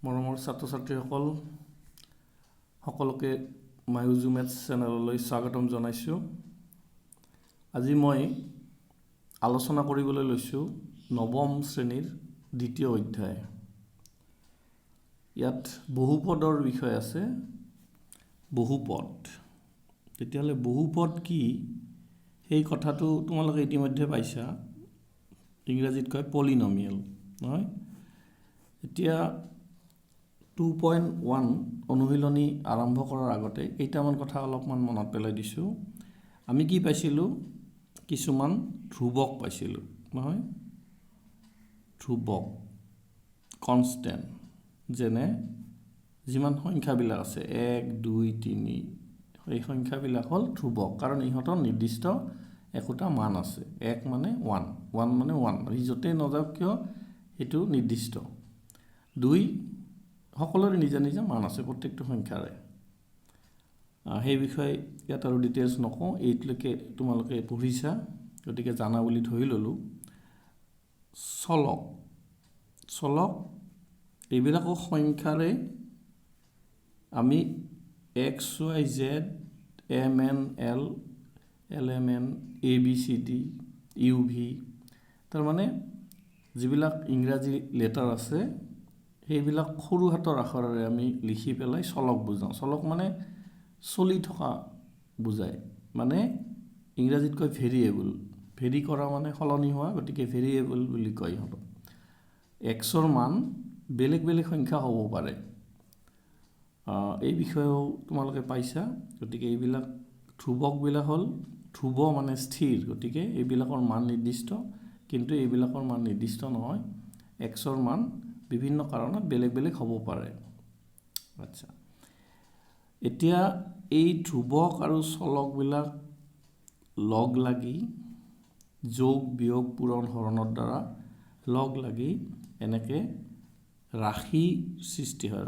মৰমৰ ছাত্ৰ ছাত্ৰীসকল সকলোকে মায়ুজু মেথছ চেনেললৈ স্বাগতম জনাইছোঁ। আজি মই আলোচনা কৰিবলৈ লৈছোঁ নৱম শ্ৰেণীৰ দ্বিতীয় অধ্যায়। ইয়াত বহুপদৰ বিষয় আছে। বহুপদ, তেতিয়াহ'লে বহুপদ কি সেই কথাটো তোমালোকে ইতিমধ্যে পাইছা। ইংৰাজীত কয় পলিনমিয়েল, নহয়? এতিয়া 2.1 অনুশীলনী আৰম্ভ কৰাৰ আগতে কেইটামান কথা অলপমান মনত পেলাই দিছোঁ। আমি কি পাইছিলোঁ? কিছুমান ধ্ৰুৱক পাইছিলোঁ, নহয়? ধ্ৰুৱক কনষ্টেণ্ট, যেনে যিমান সংখ্যাবিলাক আছে 1, 2, 3, এই সংখ্যাবিলাক হ'ল ধ্ৰুৱক, কাৰণ ইহঁতৰ নিৰ্দিষ্ট একোটা মান আছে। 1 মানে 1, 1 মানে 1, ই য'তেই নাযাওক কিয় সেইটো নিৰ্দিষ্ট। 2 সকলোৰে নিজা নিজা মান আছে প্ৰত্যেকটো সংখ্যাৰে। সেই বিষয়ে ইয়াত আৰু ডিটেইলছ নকওঁ, এইটোলৈকে তোমালোকে পঢ়িছা, গতিকে জানা বুলি ধৰি ল'লোঁ। চলক এইবিলাকক সংখ্যাৰে আমি x, y, z, m, n, l, l, m, n, a, b, c, d, u, v, তাৰমানে যিবিলাক ইংৰাজী লেটাৰ আছে সেইবিলাক সৰু হাতৰ আখৰেৰে আমি লিখি পেলাই চলক বুজাওঁ। চলক মানে চলি থকা বুজায়, মানে ইংৰাজীত কয় ভেৰিয়েবল। ভেৰি কৰা মানে সলনি হোৱা, গতিকে ভেৰিয়েবল বুলি কয় ইহঁতক। এক্সৰ মান বেলেগ বেলেগ সংখ্যা হ'ব পাৰে, এই বিষয়েও তোমালোকে পাইছা। গতিকে এইবিলাক ধ্ৰুৱকবিলাক হ'ল ধ্ৰুৱ মানে স্থিৰ, গতিকে এইবিলাকৰ মান নিৰ্দিষ্ট, কিন্তু এইবিলাকৰ মান নিৰ্দিষ্ট নহয়। এক্সৰ মান বিভিন্ন কাৰণত বেলেগ বেলেগ হ'ব পাৰে। আচ্ছা, এতিয়া এই ধ্ৰুৱক আৰু চলকবিলাক লগ লাগি যোগ বিয়োগ পূৰণ হৰণৰ দ্বাৰা লগ লাগি এনেকৈ ৰাশি সৃষ্টি হয়।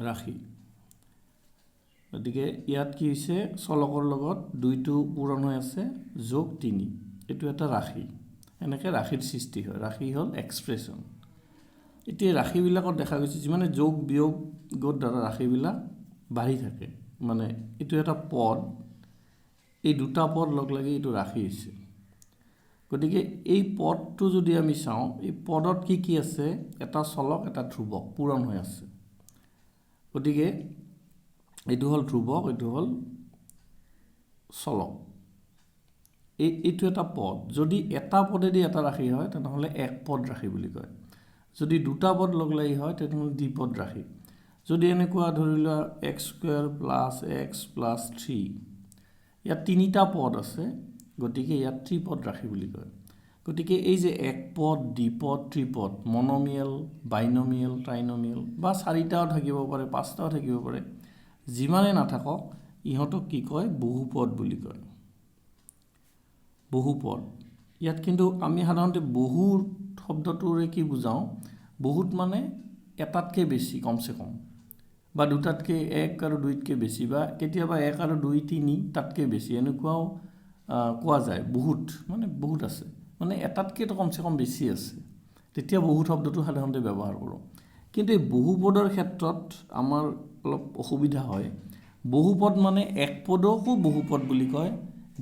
ৰাশি। গতিকে ইয়াত কি হৈছে, চলকৰ লগত 2টো পূৰণ হৈ আছে, যোগ 3, এইটো এটা ৰাশি। এনেকৈ ৰাশিৰ সৃষ্টি হয়। ৰাশি হ'ল এক্সপ্ৰেশ্যন। এতিয়া ৰাশিবিলাকত দেখা গৈছে যিমানে যোগ বিয়োগৰ দ্বাৰা ৰাশিবিলাক বাঢ়ি থাকে, মানে এইটো এটা পদ, এই দুটা পদ লগ লাগি এইটো ৰাশি হৈছে। গতিকে এই পদটো যদি আমি চাওঁ, এই পদত কি কি আছে? এটা চলক, এটা ধ্ৰুৱক পূৰণ হৈ আছে। গতিকে এইটো হ'ল ধ্ৰুৱক, এইটো হ'ল চলক। এইটো এটা পদ। যদি এটা পদেদি এটা ৰাশি হয় তেনেহ'লে এক পদ ৰাশি বুলি কয়। যদি দুটা পদ লগ লাগি হয় তেনেহ'লে দ্বিপদ ৰাশি। যদি এনেকুৱা ধৰি লোৱা x² + x + 3, ইয়াত 3টা পদ আছে, গতিকে ইয়াত ত্ৰিপদ ৰাশি বুলি কয়। গতিকে এই যে এক পদ, দ্বিপদ, ত্ৰিপদ, মনমিয়েল, বাইনমিয়েল, ট্ৰাইনমিয়েল বা 4টাও থাকিব পাৰে, 5টাও থাকিব পাৰে, যিমানে নাথাকক ইহঁতক কি কয়? বহুপদ বুলি কয়। বহুপদ। ইয়াত কিন্তু আমি সাধাৰণতে বহুত শব্দটোৰে কি বুজাওঁ? বহুত মানে এটাতকৈ বেছি, কমচে কম, বা দুটাতকৈ 1 আৰু 2তকৈ বেছি, বা কেতিয়াবা 1 আৰু 2, 3 তাতকৈ বেছি, এনেকুৱাও কোৱা যায়। বহুত মানে বহুত আছে, মানে এটাতকৈতো কমচে কম বেছি আছে, তেতিয়া বহুত শব্দটো সাধাৰণতে ব্যৱহাৰ কৰোঁ। কিন্তু এই বহুপদৰ ক্ষেত্ৰত আমাৰ অলপ অসুবিধা হয়। বহুপদ মানে এক পদকো বহুপদ বুলি কয়,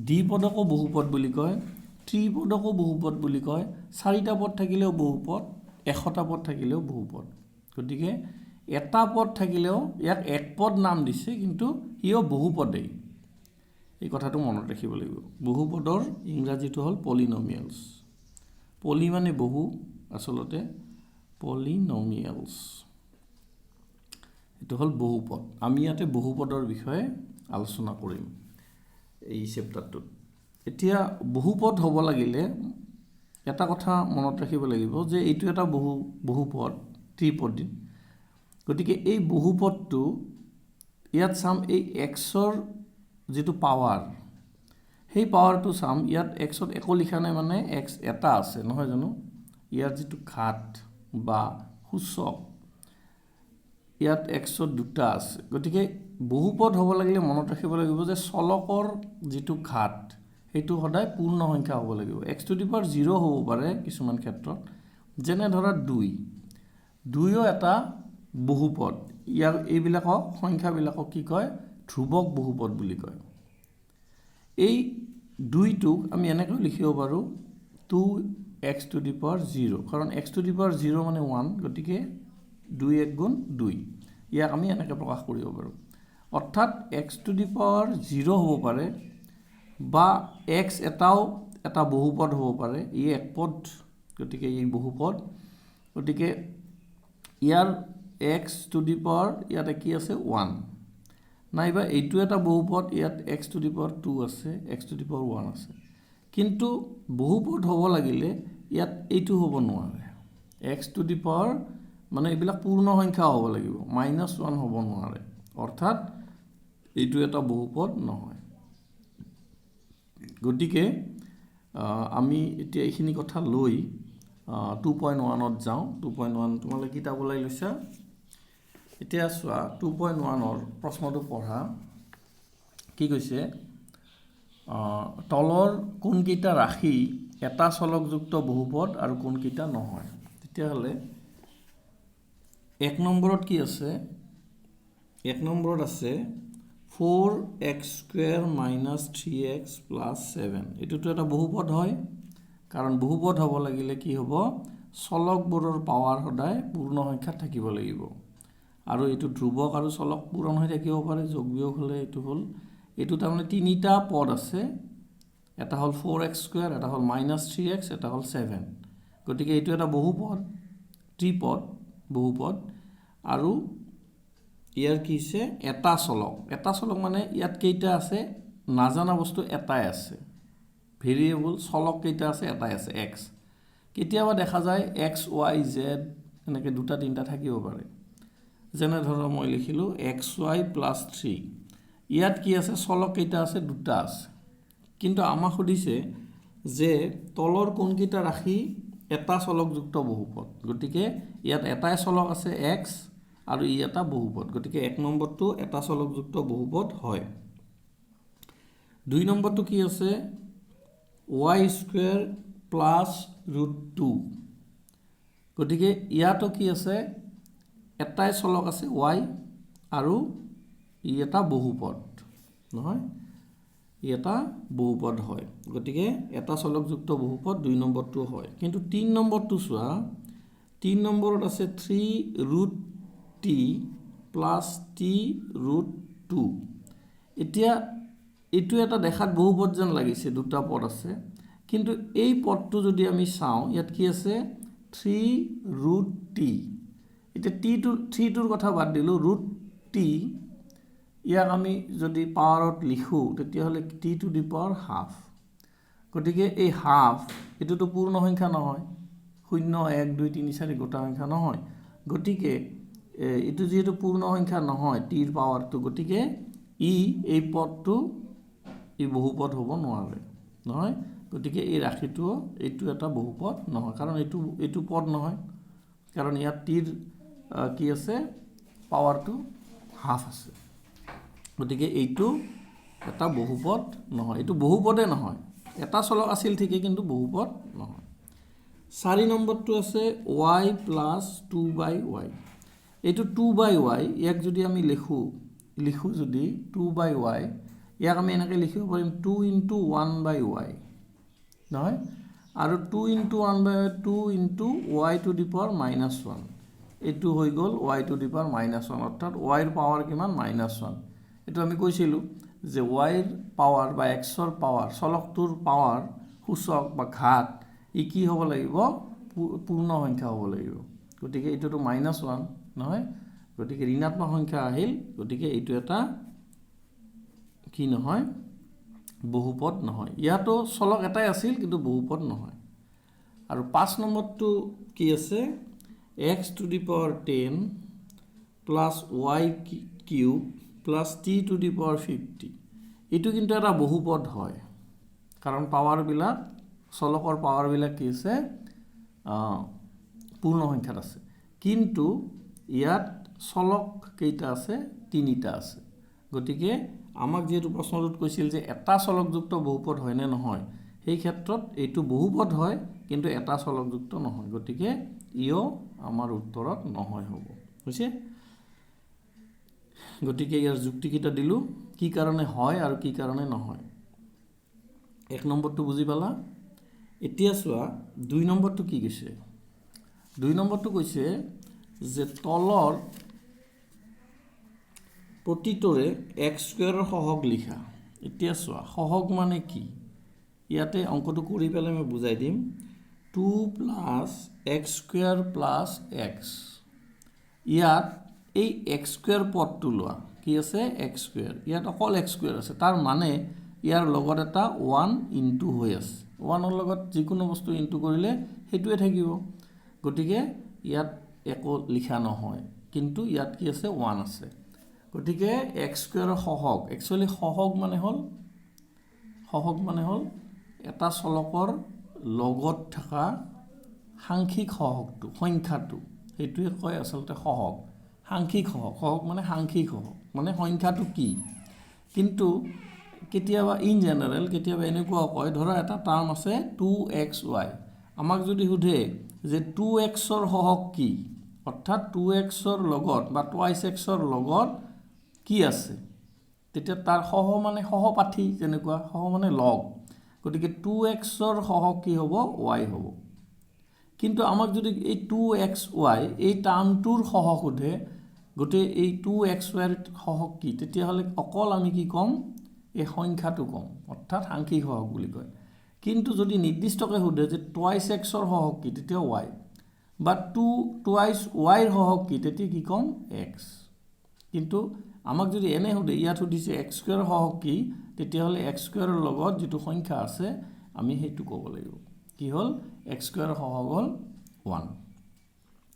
দ্বিপদকো বহুপদ বুলি কয়, ত্ৰিপদকো বহুপদ বুলি কয়, 4টা পদ থাকিলেও বহুপদ, 100টা পদ থাকিলেও বহুপদ। গতিকে এটা পদ থাকিলেও ইয়াক এক পদ নাম দিছে, কিন্তু সিও বহুপদেই। এই কথাটো মনত ৰাখিব লাগিব। বহুপদৰ ইংৰাজীটো হ'ল পলিনমিয়েলছ। পলি মানে বহু, আচলতে পলিনমিয়েলছ, এইটো হ'ল বহুপদ। আমি ইয়াতে বহুপদৰ বিষয়ে আলোচনা কৰিম এই চেপ্টাৰটোত। এতিয়া বহুপদ হ'ব লাগিলে এটা কথা মনত ৰাখিব লাগিব যে এইটো এটা বহুপদ, ত্ৰিপদী। গতিকে এই বহুপদটো ইয়াত চাম, এই এক্সৰ যিটো পাৱাৰ, সেই পাৱাৰটো চাম। ইয়াত এক্সত একো লিখা নাই, মানে এক্স এটা আছে, নহয় জানো? ইয়াৰ যিটো ঘাত বা সূচক, ইয়াত এক্সত 2টা আছে। গতিকে বহুপদ হ'ব লাগিলে মনত ৰাখিব লাগিব যে চলকৰ যিটো ঘাত সেইটো সদায় পূৰ্ণ সংখ্যা হ'ব লাগিব। x⁻0 হ'ব পাৰে কিছুমান ক্ষেত্ৰত, যেনে ধৰা 2ও এটা বহুপদ। ইয়াৰ এইবিলাকক সংখ্যাবিলাকক কি কয়? ধ্ৰুৱক বহুপদ বুলি কয়। এই 2টোক আমি এনেকৈ লিখিব পাৰোঁ 2x⁴, কাৰণ x⁴ মানে 1, গতিকে 2 × 1 = 2। ইয়াক আমি এনেকৈ প্ৰকাশ কৰিব পাৰোঁ। অৰ্থাৎ x⁴ হ'ব পাৰে বা x এটাও এটা বহুপদ হ'ব পাৰে। ই একপদ, গতিকে ই বহুপদ। গতিকে ইয়াৰ x⁴ ইয়াতে কি আছে? 1। নাইবা এইটো এটা বহুপদ, ইয়াত x⁴ 2 আছে, x⁴ 1 আছে। কিন্তু বহুপদ হ'ব লাগিলে ইয়াত এইটো হ'ব নোৱাৰে। x⁴ মানে এইবিলাক পূৰ্ণ সংখ্যা হ'ব লাগিব, -1 হ'ব নোৱাৰে। অৰ্থাৎ এইটো এটা বহুপদ নহয়। গতিকে আমি এতিয়া এইখিনি কথা লৈ 2.1ত যাওঁ। 2.1 তোমালোকে কিতাপ ওলাই লৈছা? এতিয়া চোৱা 2.1ৰ প্ৰশ্নটো পঢ়া। কি কৈছে? তলৰ কোনকেইটা ৰাশি এটা চলকযুক্ত বহুপদ আৰু কোনকেইটা নহয়? তেতিয়াহ'লে 1 নম্বৰত কি আছে? 1 নম্বৰত আছে 4x² - 3x + 7। এইটোতো এটা বহুপদ হয়, কাৰণ বহুপদ হ'ব লাগিলে কি হ'ব? চলকবোৰৰ পাৱাৰ সদায় পূৰ্ণ সংখ্যাত থাকিব লাগিব। আৰু এইটো ধ্ৰুৱক আৰু চলক পূৰণ হৈ থাকিব পাৰে, যোগ বিয়োগ হ'লে এইটো হ'ল। এইটো তাৰমানে 3টা পদ আছে। এটা হ'ল 4x², এটা হ'ল -3x, এটা হ'ল 7। গতিকে এইটো এটা বহুপদ, ত্ৰিপদ বহুপদ। আৰু ইয়াৰ কি হৈছে? এটা চলক। এটা চলক মানে ইয়াত কেইটা আছে? নাজানা বস্তু এটাই আছে। ভেৰিয়েবল চলক কেইটা আছে? এটাই আছে, x। কেতিয়াবা দেখা যায় x, y, z এনেকৈ 2টা 3টা থাকিব পাৰে। যেনে ধৰক মই লিখিলোঁ xy + 3। ইয়াত কি আছে? চলক কেইটা আছে? 2টা আছে। কিন্তু আমাক সুধিছে যে তলৰ কোনকেইটা ৰাশি এটা চলকযুক্ত বহুপদ? গতিকে ইয়াত এটাই চলক আছে x, আৰু ই এটা বহুপদ। গতিকে 1 নম্বৰটো এটা চলকযুক্ত বহুপদ হয়। 2 নম্বৰটো কি আছে? y² + √2। গতিকে ইয়াতো কি আছে? এটাই চলক আছে y, আৰু ই এটা বহুপদ নহয়, ই এটা বহুপদ হয়। গতিকে এটা চলকযুক্ত বহুপদ 2 নম্বৰটো হয়। কিন্তু 3 নম্বৰটো চোৱা। 3 নম্বৰত আছে 3√t + t√2। এতিয়া এইটো এটা দেখাত বহুপদ যেন লাগিছে, 2টা পদ আছে। কিন্তু এই পদটো যদি আমি চাওঁ, ইয়াত কি আছে? 3√t। এতিয়া 3টোৰ কথা বাদ দিলোঁ, √t ইয়াক আমি যদি পাৱাৰত লিখোঁ তেতিয়াহ'লে t²²। গতিকে এই হাফ এইটোতো পূৰ্ণ সংখ্যা নহয়, 0, 1, 2, 3, 4 গোটা সংখ্যা নহয়। গতিকে এইটো যিহেতু পূৰ্ণ সংখ্যা নহয়, টিৰ পাৱাৰটো, গতিকে এই পদটো বহুপদ হ'ব নোৱাৰে নহয়। গতিকে এই ৰাশিটো এইটো এটা বহুপদ নহয়, কাৰণ এইটো পদ নহয়, কাৰণ ইয়াত টিৰ কি আছে? পাৱাৰটো হাফ আছে। গতিকে এইটো এটা বহুপদ নহয়, এইটো বহুপদে নহয়। এটা চলক আছিল ঠিকেই, কিন্তু বহুপদ নহয়। 4 নম্বৰটো আছে y + 2/y। এইটো 2/y, ইয়াক যদি আমি লিখোঁ যদি 2/y, ইয়াক আমি এনেকৈ লিখিব পাৰিম 2 × 1/y নহয়। আৰু 2 × 1/y 2 × y⁻⁻1। এইটো হৈ গ'ল y⁻⁻1, অৰ্থাৎ yৰ পাৱাৰ কিমান? -1। এইটো আমি কৈছিলোঁ যে yৰ পাৱাৰ বা xৰ পাৱাৰ, চলকটোৰ পাৱাৰ সূচক বা ঘাত, ই কি হ'ব লাগিব? পূৰ্ণ সংখ্যা হ'ব লাগিব। গতিকে এইটোতো -1 নহয়, গতিকে ঋণাত্মক সংখ্যা আহিল। গতিকে এইটো এটা কি নহয়? বহুপদ নহয়। ইয়াতো চলক এটাই আছিল, কিন্তু বহুপদ নহয়। আৰু 5 নম্বৰটো কি আছে? x⁻10 + y³ + t⁻50। এইটো কিন্তু এটা বহুপদ হয়, কাৰণ পাৱাৰবিলাক, চলকৰ পাৱাৰবিলাক কি আছে? পূৰ্ণ সংখ্যাত আছে। কিন্তু ইয়াত চলক কেইটা আছে? 3টা আছে। গতিকে আমাক যিহেতু প্ৰশ্নটোত কৈছিল যে এটা চলকযুক্ত বহুপদ হয়নে নহয়, সেই ক্ষেত্ৰত এইটো বহুপদ হয়, কিন্তু এটা চলকযুক্ত নহয়, গতিকে ইও আমাৰ উত্তৰত নহয় হ'ব। হৈছে? গতিকে ইয়াৰ যুক্তিকেইটা দিলোঁ, কি কাৰণে হয় আৰু কি কাৰণে নহয়। 1 নম্বৰটো বুজি পালা? এতিয়া চোৱা 2 নম্বৰটো কি কৈছে। 2 নম্বৰটো কৈছে যে তলৰ প্ৰতিটোৰে x স্কুৱেৰৰ সহগ লিখা। এতিয়া চোৱা সহগ মানে কি, ইয়াতে অংকটো কৰি পেলাই মই বুজাই দিম। 2 + x স্কুৱেৰ + x, ইয়াত এই x স্কুৱেৰ পদটো লোৱা, কি আছে x স্কুৱেৰ, ইয়াত অকল x স্কুৱেৰ আছে, তাৰ মানে ইয়াৰ লগত এটা 1 ইনটু হৈ আছে। 1ৰ লগত যিকোনো বস্তু ইনটু কৰিলে সেইটোৱে থাকিব, গতিকে ইয়াত একো লিখা নহয়, কিন্তু ইয়াত কি আছে 1 আছে। গতিকে x স্কুৱেৰৰ সহগ, একচুৱেলি সহগ মানে হ'ল এটা চলকৰ লগত থকা সাংখ্যিক সহগটো, সংখ্যাটো, সেইটোৱে কয় আচলতে সহগ। সাংখ্যিক সহগ, সহগ মানে সাংখ্যিক সহগ, মানে সংখ্যাটো কি। কিন্তু কেতিয়াবা ইন জেনেৰেল কেতিয়াবা এনেকুৱাও কয়, ধৰা এটা টাৰ্ম আছে 2xy, আমাক যদি সোধে যে 2xৰ সহগ কি, অৰ্থাৎ 2xৰ লগত বা টুৱাইছ xৰ লগত কি আছে, তেতিয়া তাৰ সহ মানে সহপাঠী, যেনেকুৱা সহ মানে লগ, গতিকে 2xৰ সহগ কি হ'ব, y হ'ব। কিন্তু আমাক যদি এই 2xy এই টাৰ্মটোৰ সহগ সোধে, গোটেই এই 2xyৰ সহগ কি, তেতিয়াহ'লে অকল আমি কি ক'ম, এই সংখ্যাটো ক'ম, অৰ্থাৎ সাংখ্যিক সহগ বুলি কয়। কিন্তু যদি নিৰ্দিষ্টকৈ সোধে যে টুৱাইছ xৰ সহগ কি, তেতিয়া y, বা টুৱাইছ yৰ সহগ কি, তেতিয়া কি ক'ম, x। কিন্তু আমাক যদি এনে সোধে, ইয়াত সুধিছে x স্কুৱেৰৰ সহগ কি, তেতিয়াহ'লে x স্কুৱেৰৰ লগত যিটো সংখ্যা আছে আমি সেইটো ক'ব লাগিব। কি হ'ল, x স্কুৱেৰৰ সহগ হ'ল 1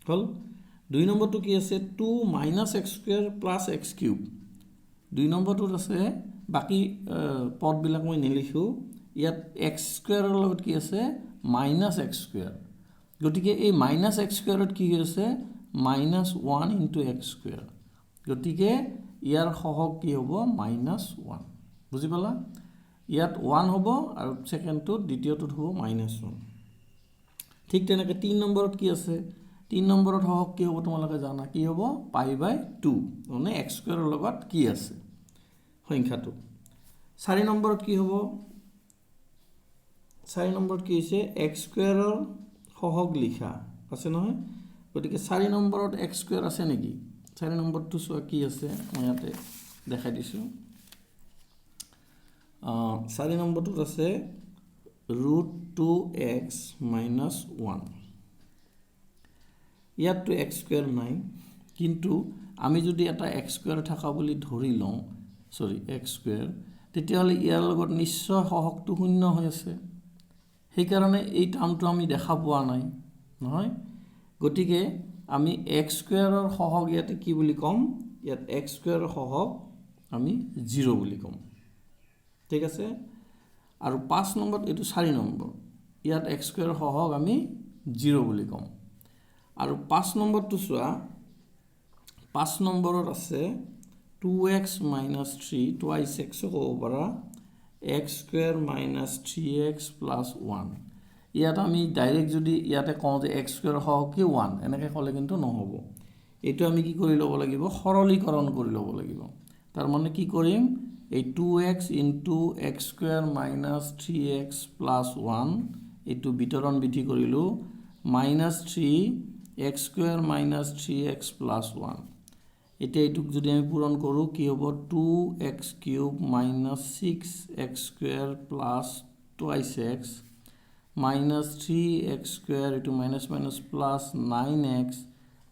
হ'ল। 2 নম্বৰটো কি আছে, 2 - x স্কুৱেৰ + x কিউব। 2 নম্বৰটোত আছে, বাকী পদবিলাক মই নিলিখোঁ, ইয়াত x স্কুৱেৰৰ লগত কি আছে, -x স্কুৱেৰ, গতিকে এই -x স্কুৱেৰত কি আছে, -1 ইনটু x স্কুৱেৰ, গতিকে ইয়াৰ সহগ কি হ'ব, -1। বুজি পালা? ইয়াত 1 হ'ব আৰু ছেকেণ্ডটোত, দ্বিতীয়টোত হ'ব -1। ঠিক তেনেকৈ 3 নম্বৰত কি আছে, 3 নম্বৰত সহগ কি হ'ব তোমালোকে জানা, কি হ'ব, π/2, মানে x স্কুৱেৰৰ লগত কি আছে সংখ্যাটো। 4 নম্বৰত কি হ'ব, 4 নম্বৰত কি হৈছে, x স্কুৱেৰৰ সহগ লিখা আছে নহয়, গতিকে 4 নম্বৰত x স্কুৱেৰ আছে নেকি, 4 নম্বৰটো চোৱা কি আছে, মই ইয়াতে দেখাই দিছোঁ। 4 নম্বৰটোত আছে √2x - 1। ইয়াততো x স্কুৱেৰ নাই, কিন্তু আমি যদি এটা x স্কুৱেৰ থকা বুলি ধৰি লওঁ, x স্কুৱেৰ, তেতিয়াহ'লে ইয়াৰ লগত নিশ্চয় সহগটো 0 হৈ আছে, সেইকাৰণে এই টাৰ্মটো আমি দেখা পোৱা নাই নহয়। গতিকে আমি x স্কুৱেৰৰ সহগ ইয়াতে কি বুলি ক'ম, ইয়াত x স্কুৱেৰৰ সহগ আমি 0 বুলি ক'ম। ঠিক আছে? আৰু 5 নম্বৰত, এইটো 4 নম্বৰ, ইয়াত x স্কুৱেৰৰ সহগ আমি 0 বুলি ক'ম। আৰু 5 নম্বৰটো চোৱা, 5 নম্বৰত আছে 2x - 3, টুৱাইছ x ক'ব পাৰা, x স্কুৱেৰ - 3x + 1। ইয়াত আমি ডাইৰেক্ট যদি ইয়াতে কওঁ যে x স্কুৱেৰৰ সহগ কি 1, এনেকৈ ক'লে কিন্তু নহ'ব। এইটো আমি কি কৰি ল'ব লাগিব, সৰলীকৰণ কৰি ল'ব লাগিব। তাৰমানে কি কৰিম, এই 2x into x square - 3x + 1, এইটো বিতৰণ বিধি কৰিলোঁ, -3x স্কুৱেৰ - 3x + 1। এতিয়া এইটোক যদি আমি পূৰণ কৰোঁ, কি হ'ব, 2x cube - 6x square + twice x, -3x square, এইটো --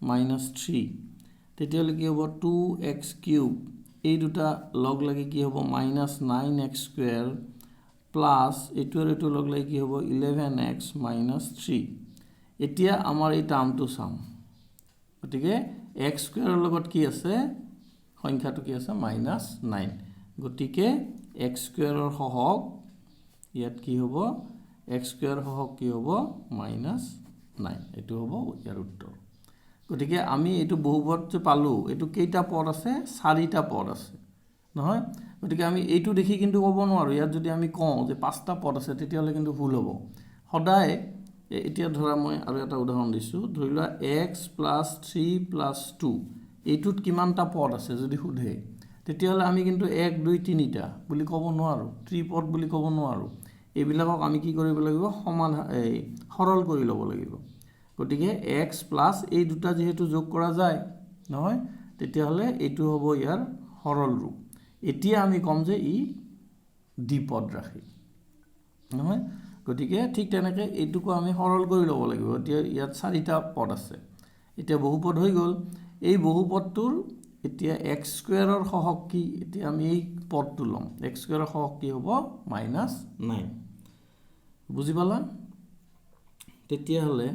+9x - 3, তেতিয়াহ'লে কি হ'ব, 2x কিউব, এই দুটা লগ লাগি কি হ'ব, -9x স্কুৱেৰ প্লাছ এইটো আৰু এইটো লগ লাগি কি হ'ব, 11x - 3। এতিয়া আমাৰ এই টাৰ্মটো চাম, গতিকে x স্কুৱেৰৰ লগত কি আছে, সংখ্যাটো কি আছে, -9, গতিকে x স্কুৱেৰৰ সহগ ইয়াত কি হ'ব, x স্কুৱেৰৰ সহগ কি হ'ব, -9, এইটো হ'ব ইয়াৰ উত্তৰ। গতিকে আমি এইটো বহুপদ যে পালোঁ, এইটো কেইটা পদ আছে, 4টা পদ আছে নহয়, গতিকে আমি এইটো দেখি কিন্তু ক'ব নোৱাৰোঁ, ইয়াত যদি আমি কওঁ যে 5টা পদ আছে, তেতিয়াহ'লে কিন্তু ভুল হ'ব। সদায় এতিয়া ধৰা মই আৰু এটা উদাহৰণ দিছোঁ, ধৰি লোৱা x + 3 + 2 এইটোত কিমানটা পদ আছে যদি সোধে, তেতিয়াহ'লে আমি কিন্তু 1 2 3টা বুলি ক'ব নোৱাৰোঁ, ত্ৰিপদ বুলি ক'ব নোৱাৰোঁ। এইবিলাকক আমি কি কৰিব লাগিব, সৰল কৰি ল'ব লাগিব। গতিকে x প্লাছ এই দুটা যিহেতু যোগ কৰা যায় নহয়, তেতিয়াহ'লে এইটো হ'ব ইয়াৰ সৰল ৰূপ। এতিয়া আমি ক'ম যে ই দ্বিপদ ৰাশি নহয়। গতিকে ঠিক তেনেকৈ এইটোকো আমি সৰল কৰি ল'ব লাগিব। এতিয়া ইয়াত 4টা পদ আছে, এতিয়া বহুপদ হৈ গ'ল। এই বহুপদটোৰ এতিয়া x² সহগ কি, এতিয়া আমি এই পদটো ল'ম, x² সহগ কি হ'ব, -9। বুজি পালা? তেতিয়াহ'লে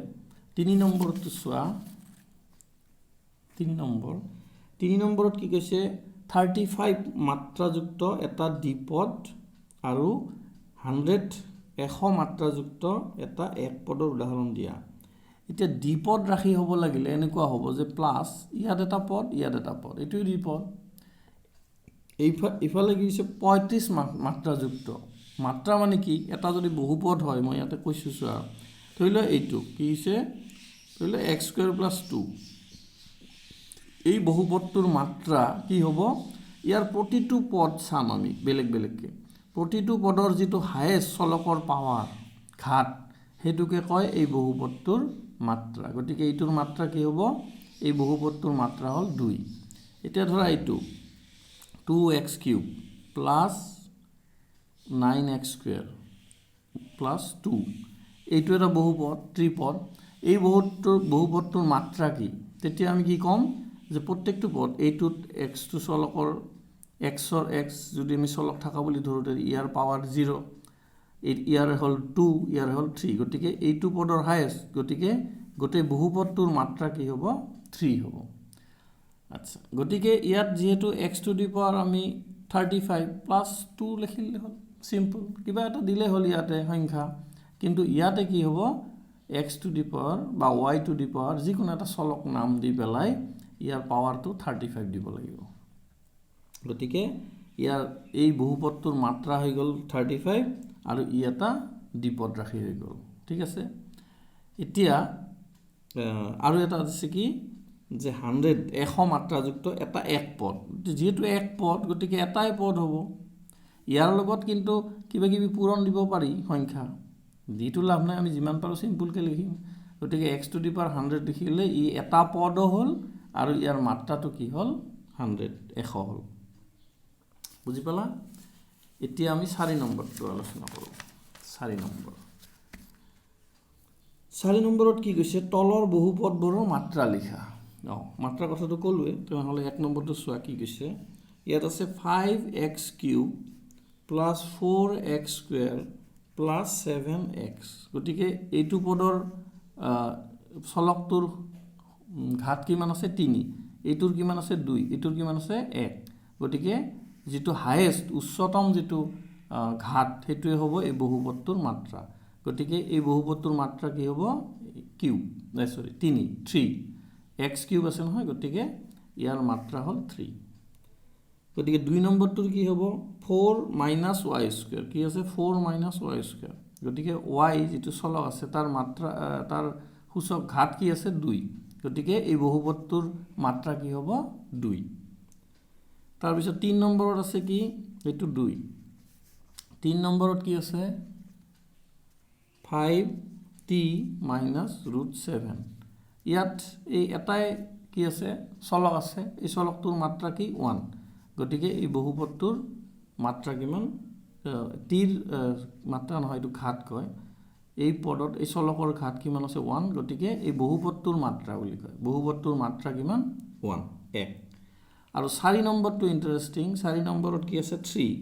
3 নম্বৰটো চোৱা। 3 নম্বৰত কি কৈছে, 35 মাত্ৰাযুক্ত এটা দ্বিপদ আৰু 100 মাত্ৰাযুক্ত এটা একপদৰ উদাহৰণ দিয়া। এতিয়া দ্বিপদ ৰাশি হ'ব লাগিলে এনেকুৱা হ'ব যে প্লাছ ইয়াত এটা পদ, ইয়াত এটা পদ, এইটোৱে দ্বিপদ। ইফালে কি হৈছে 35 মাত্ৰাযুক্ত। মাত্ৰা মানে কি, এটা যদি বহুপদ হয়, মই ইয়াতে কৈছোঁ চোৱা, ধৰি লোৱা এইটো কি হৈছে, ধৰি লোৱা x² + 2, এই বহুপদটোৰ মাত্ৰা কি হ'ব, ইয়াৰ প্ৰতিটো পদ চাম আমি বেলেগ বেলেগকৈ। প্ৰতিটো পদৰ যিটো হায়েষ্ট চলকৰ পাৱাৰ ঘাত, সেইটোকে কয় এই বহুপদটোৰ মাত্ৰা। গতিকে এইটোৰ মাত্ৰা কি হ'ব, এই বহুপদটোৰ মাত্ৰা হ'ল 2। এতিয়া ধৰা এইটো 2x³ + 9x² + 2, এইটো এটা বহুপদ, ত্ৰিপদ। এই বহুপদটোৰ মাত্ৰা কি, তেতিয়া আমি কি ক'ম যে প্ৰত্যেকটো পদ, এইটোত xটো চলকৰ xৰ x যদি আমি চলক থকা বুলি ধৰোঁ, ইয়াৰ পাৱাৰ 0, ইয়াৰ হ'ল 2, ইয়াৰ হ'ল 3, গতিকে এইটো পদৰ হায়েষ্ট, গতিকে গোটেই বহুপদটোৰ মাত্ৰা কি হ'ব, 3 হ'ব। আচ্ছা, গতিকে ইয়াত যিহেতু x² আমি 35 + 2 লিখিলে হ'ল, চিম্পল, কিবা এটা দিলে হ'ল ইয়াতে সংখ্যা। কিন্তু ইয়াতে কি হ'ব, x² বা y² যিকোনো এটা চলক নাম দি পেলাই ইয়াৰ পাৱাৰটো 35 দিব লাগিব। গতিকে ইয়াৰ এই বহুপদটোৰ মাত্ৰা হৈ গ'ল 35 আৰু ই এটা দ্বিপদ ৰাশি হৈ গ'ল। ঠিক আছে, এতিয়া আৰু এটা আছে কি যে 100 মাত্ৰাযুক্ত এটা একপদ। যিহেতু একপদ, গতিকে এটাই পদ হ'ব। ইয়াৰ লগত কিন্তু কিবা কিবি পূৰণ দিব পাৰি সংখ্যা, যিটো লাভ নাই, আমি যিমান পাৰোঁ চিম্পুলকৈ লিখিম। গতিকে x² 100 লিখিলে ই এটা পদো হ'ল আৰু ইয়াৰ মাত্ৰাটো কি হ'ল, 100 হ'ল। বুজি পালা? এতিয়া আমি 4 নম্বৰটো আলোচনা কৰোঁ। 4 নম্বৰত কি কৈছে, তলৰ বহুপদবোৰৰ মাত্ৰা লিখা। মাত্ৰা কথাটো ক'লোৱে, তেনেহ'লে 1 নম্বৰটো চোৱা কি কৈছে। ইয়াত আছে 5x³ + 4x² + 7x। গতিকে এইটো পদৰ চলকটোৰ ঘাত কিমান আছে, 3, এইটোৰ কিমান আছে, 2, এইটোৰ কিমান আছে, 1। গতিকে যিটো হায়েষ্ট, উচ্চতম যিটো ঘাত, সেইটোৱে হ'ব এই বহুপদটোৰ মাত্ৰা। গতিকে এই বহুপদটোৰ মাত্ৰা কি হ'ব, 3, x³ আছে নহয়, গতিকে ইয়াৰ মাত্ৰা হ'ল 3। গতিকে 2 নম্বৰটোৰ কি হ'ব, 4 - y², কি আছে, 4 - y²। গতিকে y যিটো চলক আছে তাৰ মাত্ৰা, তাৰ সূচক ঘাত কি আছে, 2। গতিকে এই বহুপদটোৰ মাত্ৰা কি হ'ব, 2। তাৰপিছত 3 নম্বৰত আছে কি, এইটো 2। 3 নম্বৰত কি আছে, 5t - √7। ইয়াত এই এটাই কি আছে, চলক আছে, এই চলকটোৰ মাত্ৰা কি, 1। গতিকে এই বহুপদটোৰ মাত্ৰা কিমান, টিৰ মাত্ৰা নহয়, এইটো ঘাত কয়। এই পদত এই চলকৰ ঘাত কিমান আছে, 1। গতিকে এই বহুপদটোৰ মাত্ৰা বুলি কয়। বহুপদটোৰ মাত্ৰা কিমান, 1। আৰু 4 নম্বৰটো ইণ্টাৰেষ্টিং। 4 নম্বৰত কি আছে, 3।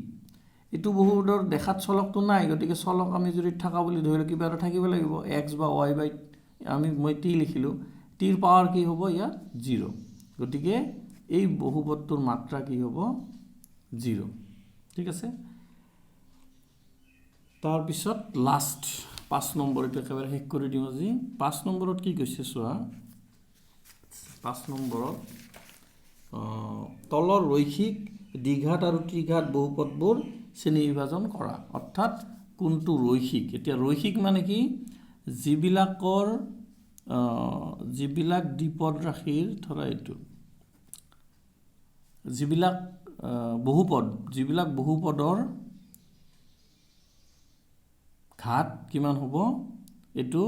এইটো বহুপদৰ দেখাত চলকটো নাই, গতিকে চলক আমি যদি থকা বুলি ধৰিলোঁ, কিবা এটা থাকিব লাগিব, x বা y বাই মই t লিখিলোঁ, টিৰ পাৱাৰ কি হ'ব ইয়াত, 0। গতিকে এই বহুপদটোৰ মাত্ৰা কি হ'ব, 0। ঠিক আছে, তাৰপিছত লাষ্ট 5 নম্বৰ, এইটো একেবাৰে শেষ কৰি দিওঁ আজি। 5 নম্বৰত কি কৈছে চোৱা। 5 নম্বৰত তলৰ ৰৈখিক দ্বিঘাত আৰু ত্ৰিঘাত বহুপদবোৰ শ্ৰেণী বিভাজন কৰা। অৰ্থাৎ কোনটো ৰৈখিক, এতিয়া ৰৈখিক মানে কি, যিবিলাক দ্বিপদ ৰাশিৰ ধৰা এইটো যিবিলাক বহুপদৰ ঘাত কিমান হ'ব এইটো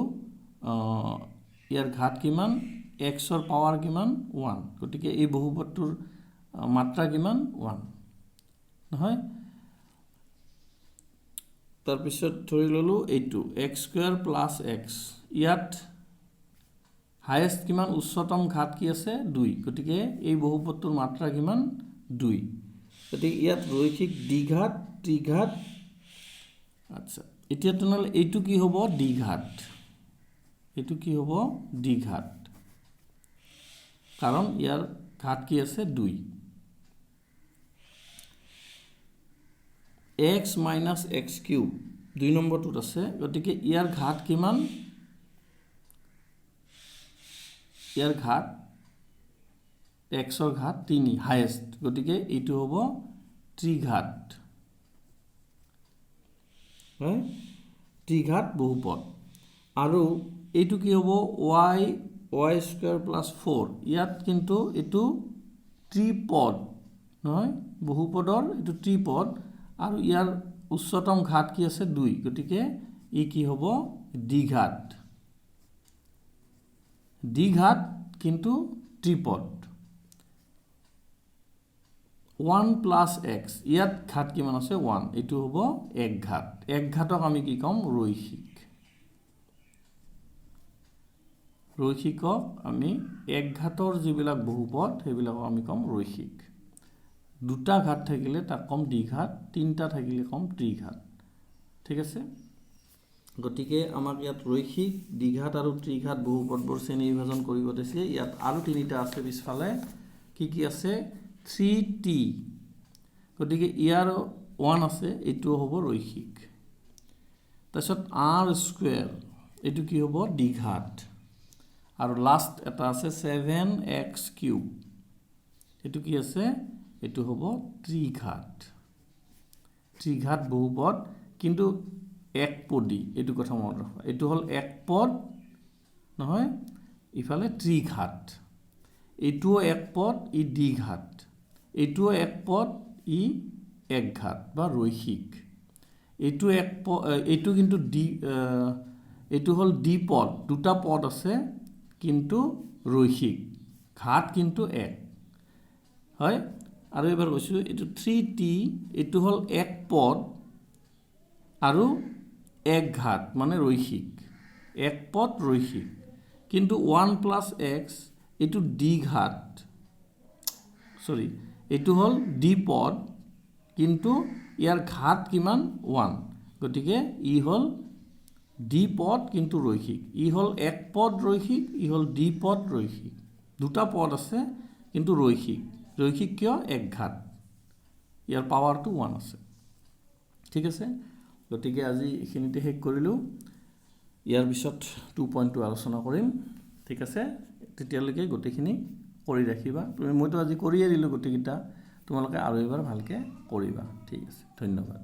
ইয়াৰ ঘাত কিমান xৰ পাৱাৰ কিমান 1 গতিকে এই বহুপদটোৰ মাত্ৰা কিমান 1 নহয় তাৰপিছত ধৰি ললো এইটো x² + x ইয়াত হাইয়েস্ট কিমান উচ্চতম ঘাত কি আছে 2 গতিকে এই বহুপদটোৰ মাত্ৰা কিমান 2 গতিকে ইয়াত ৰৈখিক দ্বিঘাত ত্ৰিঘাত আচ্ছা এতিয়া তেনেহ'লে এইটো কি হ'ব দ্বিঘাত এইটো কি হ'ব দ্বিঘাত কাৰণ ইয়াৰ ঘাত কি আছে 2 x - x³ 2 নম্বৰটোত আছে গতিকে ইয়াৰ ঘাত কিমান ইয়াৰ ঘাত xৰ ঘাত 3 হাইয়েস্ট গতিকে এইটো হ'ব ত্ৰিঘাত হয় ত্ৰিঘাত বহুপদ আৰু এইটো কি হ'ব y² + 4 ইয়াত কিন্তু এইটো ত্ৰিপদ নহয় বহুপদৰ এইটো ত্ৰিপদ আৰু ইয়াৰ উচ্চতম ঘাত কি আছে 2 গতিকে ই কি হ'ব দ্বিঘাত কিন্তু ত্ৰিপদ 1 + x ইয়াত ঘাত কিমান আছে 1 এইটো হ'ব একঘাত একঘাতক আমি কি কম ৰৈখিকক আমি একঘাতৰ যিবিলাক বহুপদ সেইবিলাকক আমি কম ৰৈখিক দুটা ঘাত থাকিলে তাক কম দ্বিঘাত তিনটা থাকিলে কম ত্ৰিঘাত ঠিক আছে গতিকে আমাক ইয়াত ৰৈখিক দ্বিঘাত আৰু ত্ৰিঘাত বহুপদবোৰ শ্ৰেণী বিভাজন কৰিব দিছে ইয়াত আৰু তিনিটা আছে পিছফালে কি আছে 3t গতিকে ইয়াৰ 1 আছে এইটো হ'ব ৰৈখিক তাৰপিছত r² এইটো কি হ'ব দ্বিঘাত আৰু লাষ্ট এটা আছে 7x³ এইটো কি আছে এইটো হ'ব ত্ৰিঘাত বহুপদ কিন্তু একপদী এইটো কথা মনত ৰাখা এইটো হ'ল একপদ নহয় ইফালে ত্ৰিঘাত এইটোও একপদ ই দ্বিঘাত এইটোও একপদ ই একঘাত বা ৰৈখিক এইটো কিন্তু এইটো হ'ল দ্বিপদ দুটা পদ আছে কিন্তু ৰৈখিক ঘাত কিন্তু এক হয় আৰু এবাৰ কৈছোঁ এইটো 3t এইটো হ'ল এক পদ আৰু এক ঘাত মানে ৰৈখিক এক পদ ৰৈখিক কিন্তু 1 + x এইটো দ্বিঘাত এইটো হ'ল দ্বিপদ কিন্তু ইয়াৰ ঘাত কিমান 1 গতিকে ই হ'ল দ্বিপদ কিন্তু ৰৈখিক ই হ'ল এক পদ ৰৈখিক ই হ'ল দ্বিপদ ৰৈখিক দুটা পদ আছে কিন্তু ৰৈখিক কিয় একঘাত ইয়াৰ পাৱাৰটো 1 আছে ঠিক আছে গতিকে আজি এইখিনিতে শেষ কৰিলোঁ ইয়াৰ পিছত 2.2 আলোচনা কৰিম ঠিক আছে তেতিয়ালৈকে গোটেইখিনি কৰি ৰাখিবা মইতো আজি কৰিয়ে দিলোঁ গোটেইকেইটা তোমালোকে আৰু এবাৰ ভালকৈ কৰিবা ঠিক আছে ধন্যবাদ